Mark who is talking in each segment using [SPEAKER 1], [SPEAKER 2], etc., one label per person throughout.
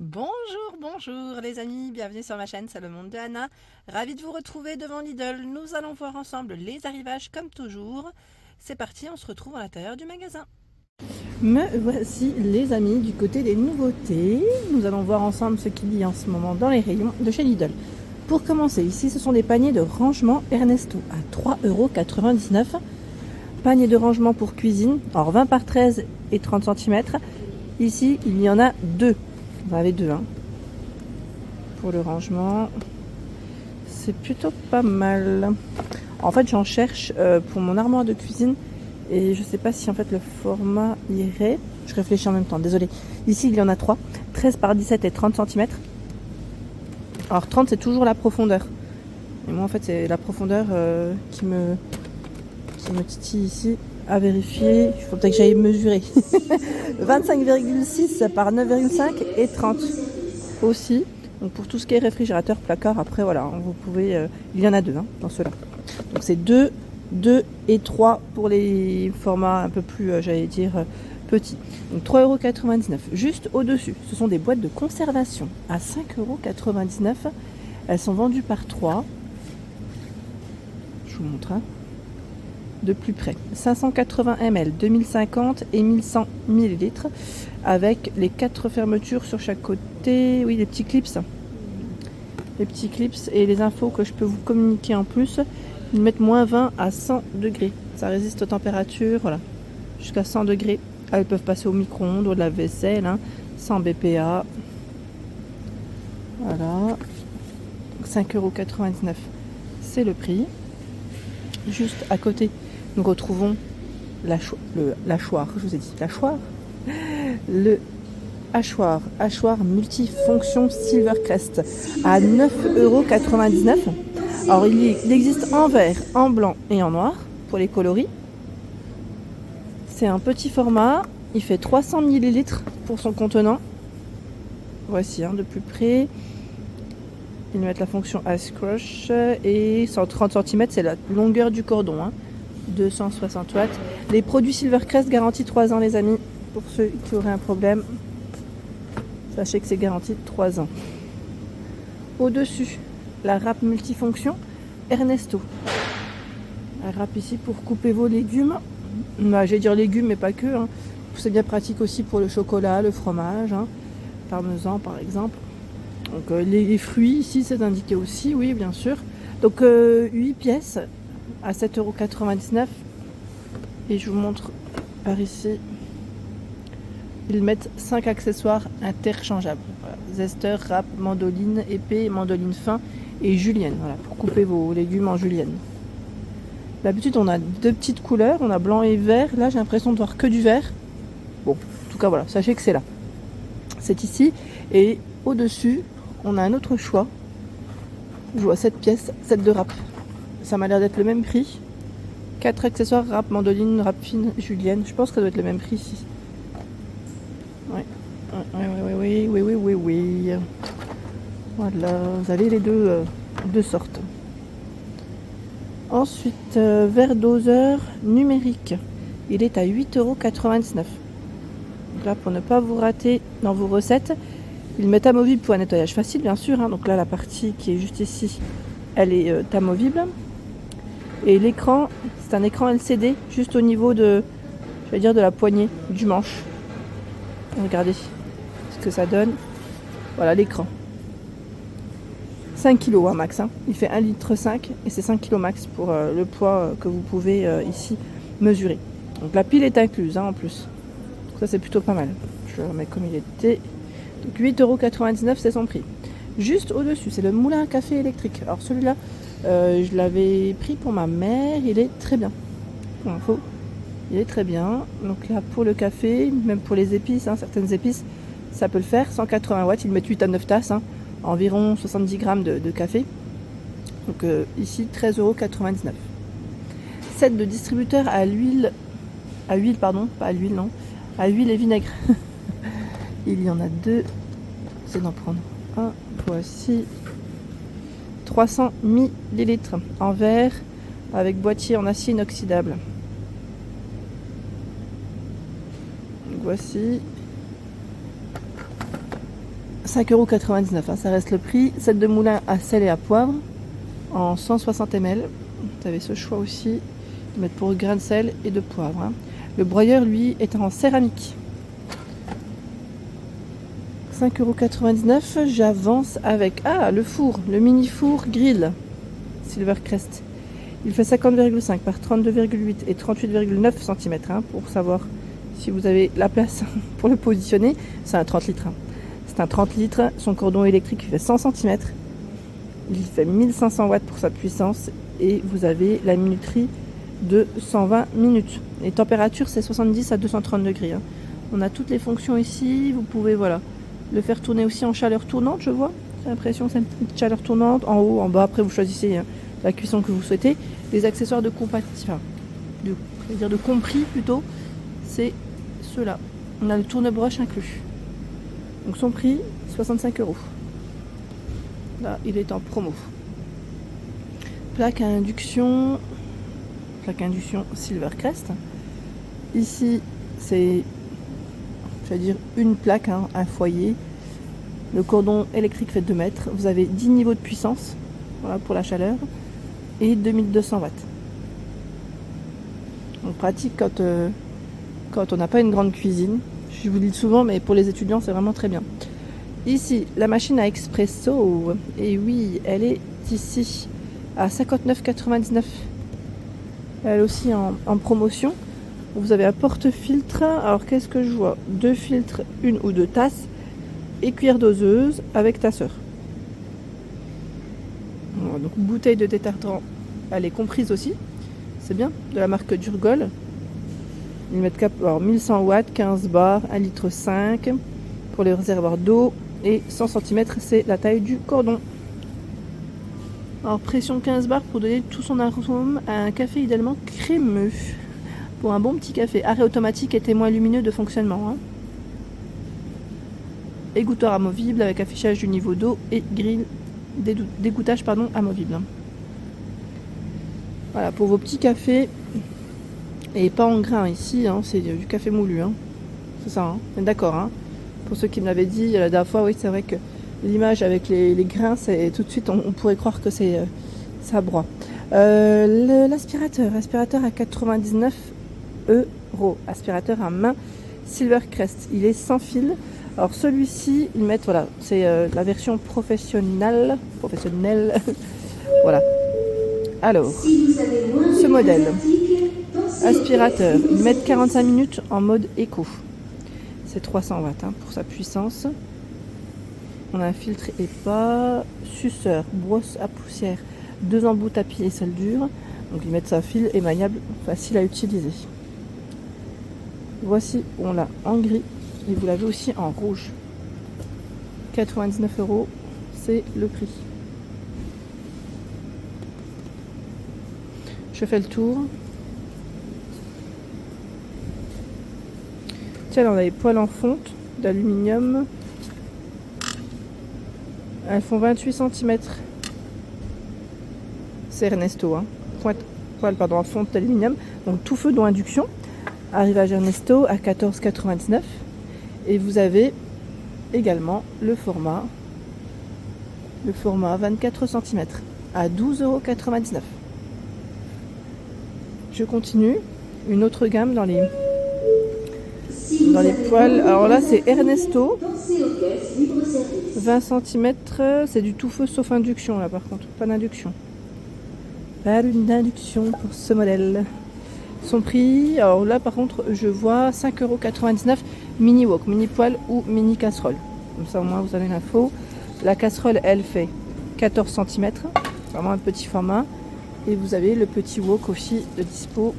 [SPEAKER 1] Bonjour, bonjour les amis, bienvenue sur ma chaîne, c'est le monde de Anna. Ravi de vous retrouver devant Lidl. Nous allons voir ensemble les arrivages comme toujours. C'est parti, on se retrouve à l'intérieur du magasin. Me voici les amis du côté des nouveautés. Nous allons voir ensemble ce qu'il y a en ce moment dans les rayons de chez Lidl. Pour commencer, ici ce sont des paniers de rangement Ernesto à 3,99 €. Panier de rangement pour cuisine, alors 20 par 13 et 30 cm. Ici il y en a deux. Vous en avez deux pour le rangement. C'est plutôt pas mal. En fait j'en cherche pour mon armoire de cuisine. Et je sais pas si en fait le format irait. Je réfléchis en même temps, désolé. Ici il y en a 3, 13 par 17 et 30 cm. Alors 30 c'est toujours la profondeur. Et moi en fait c'est la profondeur qui me titille ici à vérifier. Il faut peut-être que j'aille mesurer. 25,6 par 9,5 et 30 aussi. Donc pour tout ce qui est réfrigérateur, placard, après voilà, vous pouvez. Il y en a deux dans ceux-là. Donc c'est 2 et 3 pour les formats un peu plus, j'allais dire, petits. Donc 3,99 €. Juste au-dessus, ce sont des boîtes de conservation à 5,99 €. Elles sont vendues par 3. Je vous montre de plus près. 580 ml, 2050 et 1100 ml avec les 4 fermetures sur chaque côté. Oui, les petits clips. Les petits clips et les infos que je peux vous communiquer en plus. Ils mettent moins 20 à 100 degrés. Ça résiste aux températures, voilà, jusqu'à 100 degrés. Elles peuvent passer au micro-ondes, au lave-vaisselle, 100 BPA. Voilà. 5,99 €, c'est le prix. Juste à côté, nous retrouvons l'hachoir, je vous ai dit, le hachoir multifonction Silvercrest à 9,99 €. Alors il existe en vert, en blanc et en noir pour les coloris. C'est un petit format, il fait 300 ml pour son contenant. Voici de plus près. Ils mettent la fonction Ice Crush et 130 cm, c'est la longueur du cordon. 260 watts. Les produits Silvercrest garantis 3 ans les amis. Pour ceux qui auraient un problème, sachez que c'est garanti 3 ans. Au-dessus, la râpe multifonction Ernesto. La râpe ici pour couper vos légumes. J'allais dire légumes mais pas que. C'est bien pratique aussi pour le chocolat, le fromage, parmesan par exemple. Donc les fruits ici c'est indiqué aussi, oui bien sûr. Donc 8 pièces à 7,99 €. Et je vous montre par ici. Ils mettent 5 accessoires interchangeables. Voilà. Zester, râpe, mandoline, épée, mandoline fin et julienne. Voilà, pour couper vos légumes en julienne. D'habitude on a deux petites couleurs, on a blanc et vert. Là j'ai l'impression de voir que du vert. Bon, en tout cas voilà, sachez que c'est là. C'est ici. Et au-dessus, on a un autre choix. Je vois 7 pièces, 7 de râpe. Ça m'a l'air d'être le même prix. 4 accessoires, râpe, mandoline, râpe fine, julienne. Je pense que ça doit être le même prix ici. Oui. Voilà, vous avez les deux sortes. Ensuite, verre doseur numérique. Il est à 8,99 €. Donc là, pour ne pas vous rater dans vos recettes, ils mettent amovible pour un nettoyage facile, bien sûr. Donc là, la partie qui est juste ici, elle est amovible. Et l'écran, c'est un écran LCD, juste au niveau de la poignée du manche. Regardez ce que ça donne. Voilà l'écran. 5 kg max. Il fait 1,5 litre et c'est 5 kg max pour le poids que vous pouvez ici mesurer. Donc la pile est incluse en plus. Donc ça c'est plutôt pas mal. Je le remets comme il était. Donc 8,99 € c'est son prix. Juste au-dessus, c'est le moulin à café électrique. Alors celui-là, je l'avais pris pour ma mère. Il est très bien. Pour info, il est très bien. Donc là, pour le café, même pour les épices, certaines épices, ça peut le faire. 180 watts, ils mettent 8 à 9 tasses. Environ 70 grammes de café. Donc ici, 13,99 €. Set de distributeur à huile, pas à l'huile, non. À huile et vinaigre. Il y en a deux. C'est d'en prendre un. Voici 300 ml en verre avec boîtier en acier inoxydable. Donc voici 5,99 €, hein, ça reste le prix. Set de moulin à sel et à poivre en 160 ml. Vous avez ce choix aussi de mettre pour grains de sel et de poivre. Hein. Le broyeur, lui, est en céramique. 5,99 €. J'avance avec le four, le mini four grill Silvercrest. Il fait 50,5 par 32,8 et 38,9 cm, hein, pour savoir si vous avez la place pour le positionner. C'est un 30 litres. Hein. C'est un 30 litres. Son cordon électrique fait 100 cm. Il fait 1500 watts pour sa puissance. Et vous avez la minuterie de 120 minutes. Les températures, c'est 70 à 230 degrés. Hein. On a toutes les fonctions ici. Vous pouvez le faire tourner aussi en chaleur tournante, je vois. J'ai l'impression que c'est une petite chaleur tournante. En haut, en bas, après vous choisissez la cuisson que vous souhaitez. Les accessoires de de compris plutôt, c'est ceux-là. On a le tourne-broche inclus. Donc son prix, 65 €. Là, il est en promo. Plaque à induction Silvercrest. Ici, c'est, une plaque, hein, un foyer. Le cordon électrique fait 2 mètres. Vous avez 10 niveaux de puissance, voilà, pour la chaleur, et 2200 watts. Donc pratique quand on n'a pas une grande cuisine. Je vous le dis souvent, mais pour les étudiants, c'est vraiment très bien. Ici, la machine à expresso. Et oui, elle est ici à 59,99 €. Elle aussi en promotion. Vous avez un porte-filtre. Alors, qu'est-ce que je vois? 2 filtres, 1 ou 2 tasses et cuillère doseuse avec tasseur. Voilà, donc, bouteille de détartrant, elle est comprise aussi. C'est bien, de la marque Durgol. Ils mettent 1100 watts, 15 bars, 1,5 litre pour les réservoirs d'eau et 100 cm, c'est la taille du cordon. Alors pression 15 bars pour donner tout son arôme à un café idéalement crémeux. Pour un bon petit café, arrêt automatique et témoin lumineux de fonctionnement. Hein. Égouttoir amovible avec affichage du niveau d'eau et grille d'égouttage amovible. Voilà, pour vos petits cafés. Et pas en grain ici, hein, c'est du café moulu. Hein. C'est ça, hein. D'accord. Hein. Pour ceux qui me l'avaient dit la dernière fois, oui, c'est vrai que l'image avec les grains, c'est tout de suite, on pourrait croire que ça broie. L'aspirateur à 99 €. Aspirateur à main Silvercrest. Il est sans fil. Alors celui-ci, ils mettent, voilà, c'est la version professionnelle. Voilà. Alors, ce modèle. Aspirateur, ils mettent 45 minutes en mode éco. C'est 300 watts, hein, pour sa puissance. On a un filtre EPA, suceur, brosse à poussière, 2 embouts tapis et sel dur. Donc ils mettent ça fil et maniable, facile à utiliser. Voici, on l'a en gris et vous l'avez aussi en rouge. 99 €, c'est le prix. Je fais le tour. Tiens, là, on a les poêles en fonte d'aluminium. Elles font 28 cm. C'est Ernesto, hein. Poêle en fonte d'aluminium. Donc tout feu dont induction. Arrivage Ernesto à 14,99 €. Et vous avez également le format 24 cm à 12,99 €. Je continue. Une autre gamme dans les poêles. Alors là, c'est Ernesto. 20 cm. C'est du tout feu sauf induction, là, par contre. Pas d'induction. Pas d'induction pour ce modèle. Son prix, alors là, par contre, je vois 5,99 € mini wok, mini poêle ou mini casserole. Comme ça, au moins, vous avez l'info. La casserole, elle fait 14 cm. Vraiment un petit format. Et vous avez le petit wok aussi de dispo.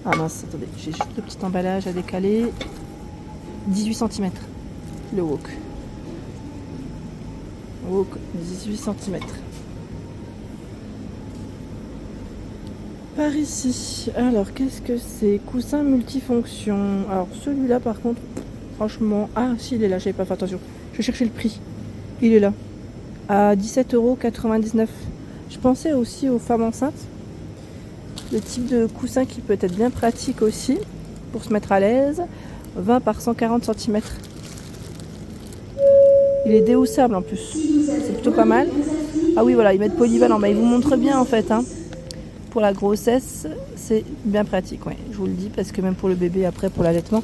[SPEAKER 1] Ah mince, attendez, j'ai juste le petit emballage à décaler. 18 cm, le wok. Wok, 18 cm. Par ici, alors qu'est-ce que c'est? Coussin multifonction. Alors celui-là par contre, franchement... Ah si, il est là, j'avais pas fait attention. Je cherchais le prix. Il est là. À 17,99 €. Je pensais aussi aux femmes enceintes. Le type de coussin qui peut être bien pratique aussi pour se mettre à l'aise. 20 par 140 cm. Il est déhoussable en plus. C'est plutôt pas mal. Ah oui, voilà, ils mettent polyvalent. Bah, ils vous montrent bien en fait. Hein. Pour la grossesse, c'est bien pratique. Ouais. Je vous le dis parce que même pour le bébé, après pour l'allaitement,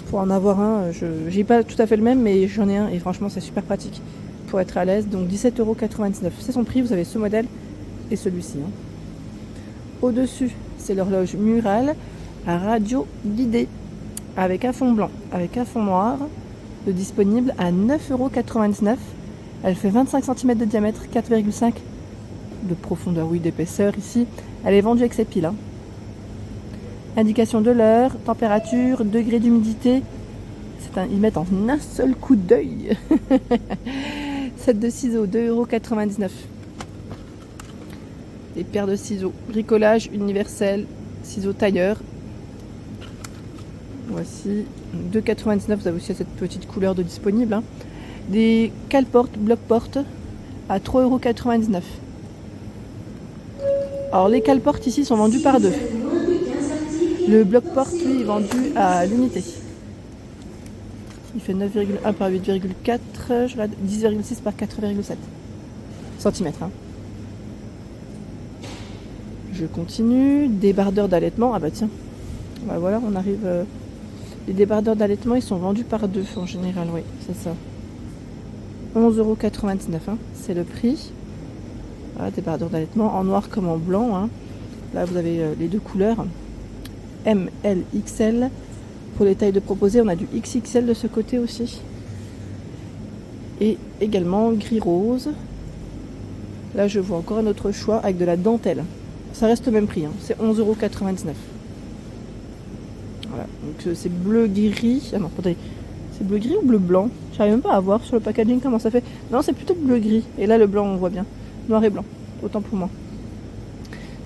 [SPEAKER 1] pour en avoir un, j'ai pas tout à fait le même, mais j'en ai un et franchement, c'est super pratique pour être à l'aise. Donc 17,99 €. C'est son prix. Vous avez ce modèle et celui-ci. Hein. Au-dessus, c'est l'horloge murale à radio guidée avec un fond blanc, avec un fond noir, disponible à 9,99 €. Elle fait 25 cm de diamètre, 4,5 de profondeur, oui, d'épaisseur ici. Elle est vendue avec ses piles. Hein. Indication de l'heure, température, degré d'humidité. Ils mettent en un seul coup d'œil. Set de ciseaux, 2,99 €. Des paires de ciseaux, bricolage universel, ciseaux tailleur. Voici, 2,99 €. Vous avez aussi cette petite couleur de disponible. Hein. Des cale-portes, bloc-portes à 3,99 €. Alors les cale-portes ici sont vendus par deux. Le bloc-porte lui est vendu à l'unité. Il fait 9,1 par 8,4, 10,6 par 4,7 cm. Hein. Je continue. Débardeurs d'allaitement. Ah bah tiens. Bah voilà, on arrive. Les débardeurs d'allaitement, ils sont vendus par deux en général. Oui, c'est ça. 11,99 €. Hein. C'est le prix. Voilà, débardeurs d'allaitement en noir comme en blanc. Hein. Là, vous avez les deux couleurs. M, L, XL. Pour les tailles de proposer, on a du XXL de ce côté aussi. Et également gris rose. Là, je vois encore un autre choix avec de la dentelle. Ça reste le même prix, hein. C'est 11,99 €. Voilà, donc c'est bleu gris. Ah non, attendez, c'est bleu gris ou bleu blanc? J'arrive même pas à voir sur le packaging comment ça fait. Non, c'est plutôt bleu gris. Et là, le blanc, on voit bien. Noir et blanc, autant pour moi.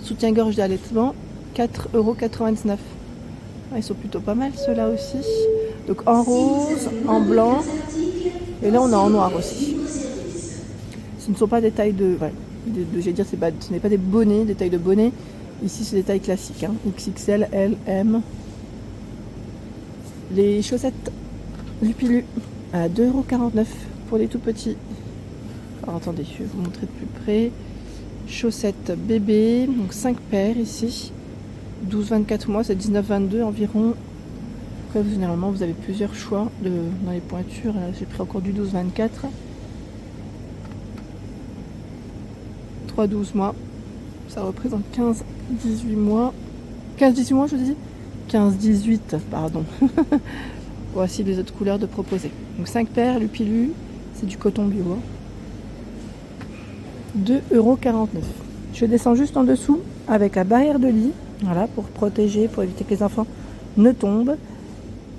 [SPEAKER 1] Soutien-gorge d'allaitement, 4,99 €. Ah, ils sont plutôt pas mal ceux-là aussi. Donc en rose, en blanc. Et là, on a en noir aussi. Ce ne sont pas des tailles de. Ouais, j'allais dire, ce n'est pas des bonnets, des tailles de bonnets. Ici, c'est des tailles classiques. Hein. XXL, L, M. Les chaussettes Lupilu à 2,49 € pour les tout petits. Alors attendez, je vais vous montrer de plus près. Chaussettes bébé, donc 5 paires ici. 12-24 mois, c'est 19-22 environ. Après, généralement, vous avez plusieurs choix dans les pointures. J'ai pris encore du 12-24. 3-12 mois. Ça représente 15-18 mois. 15-18 mois, je vous dis 15-18, pardon. Voici les autres couleurs de proposer. Donc 5 paires, Lupilu, c'est du coton bio. Hein. 2,49 €. Je descends juste en dessous avec la barrière de lit. Voilà, pour protéger, pour éviter que les enfants ne tombent.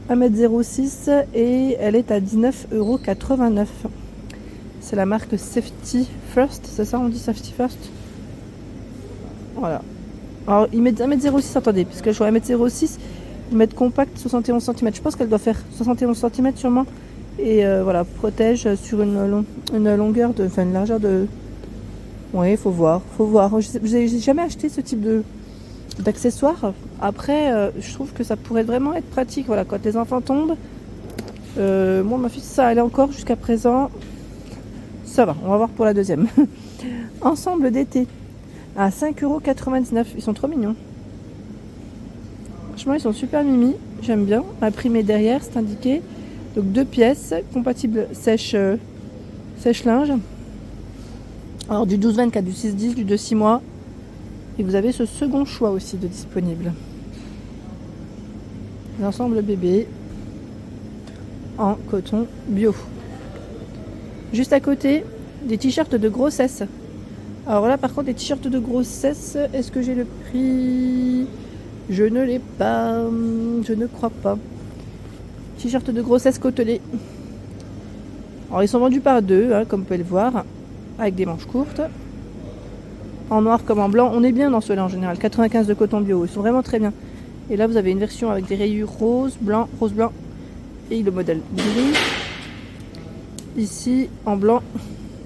[SPEAKER 1] 1,06 m et elle est à 19,89 €. C'est la marque Safety First, c'est ça, on dit Safety First? Voilà. Alors, ils mettent 1,06 m, attendez, parce que je vois 1,06 m, ils mettent compact 71 cm. Je pense qu'elle doit faire 71 cm sûrement. Et voilà, protège sur une longueur de. Enfin, une largeur de. Ouais, faut voir. J'ai jamais acheté ce type d'accessoires. Après, je trouve que ça pourrait vraiment être pratique. Voilà, quand les enfants tombent. Moi, ma fille, ça allait encore jusqu'à présent. Ça va, on va voir pour la deuxième. Ensemble d'été à 5,99 €. Ils sont trop mignons. Franchement, ils sont super mimi. J'aime bien. Imprimé derrière, c'est indiqué. Donc 2 pièces, compatibles sèche-linge. Alors du 12-24, du 6-10, du 2-6 mois. Et vous avez ce second choix aussi de disponible. L'ensemble bébé en coton bio. Juste à côté, des t-shirts de grossesse. Alors là, par contre, des t-shirts de grossesse, est-ce que j'ai le prix? Je ne l'ai pas. Je ne crois pas. T-shirt de grossesse côtelé. Alors, ils sont vendus par deux, hein, comme vous pouvez le voir, avec des manches courtes. En noir comme en blanc. On est bien dans ceux-là en général. 95 de coton bio. Ils sont vraiment très bien. Et là, vous avez une version avec des rayures rose, blanc, et le modèle gris. Ici, en blanc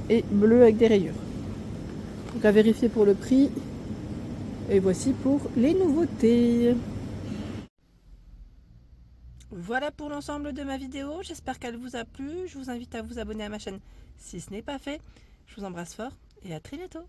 [SPEAKER 1] et bleu avec des rayures. Donc à vérifier pour le prix. Et voici pour les nouveautés. Voilà pour l'ensemble de ma vidéo, j'espère qu'elle vous a plu. Je vous invite à vous abonner à ma chaîne si ce n'est pas fait. Je vous embrasse fort et à très bientôt.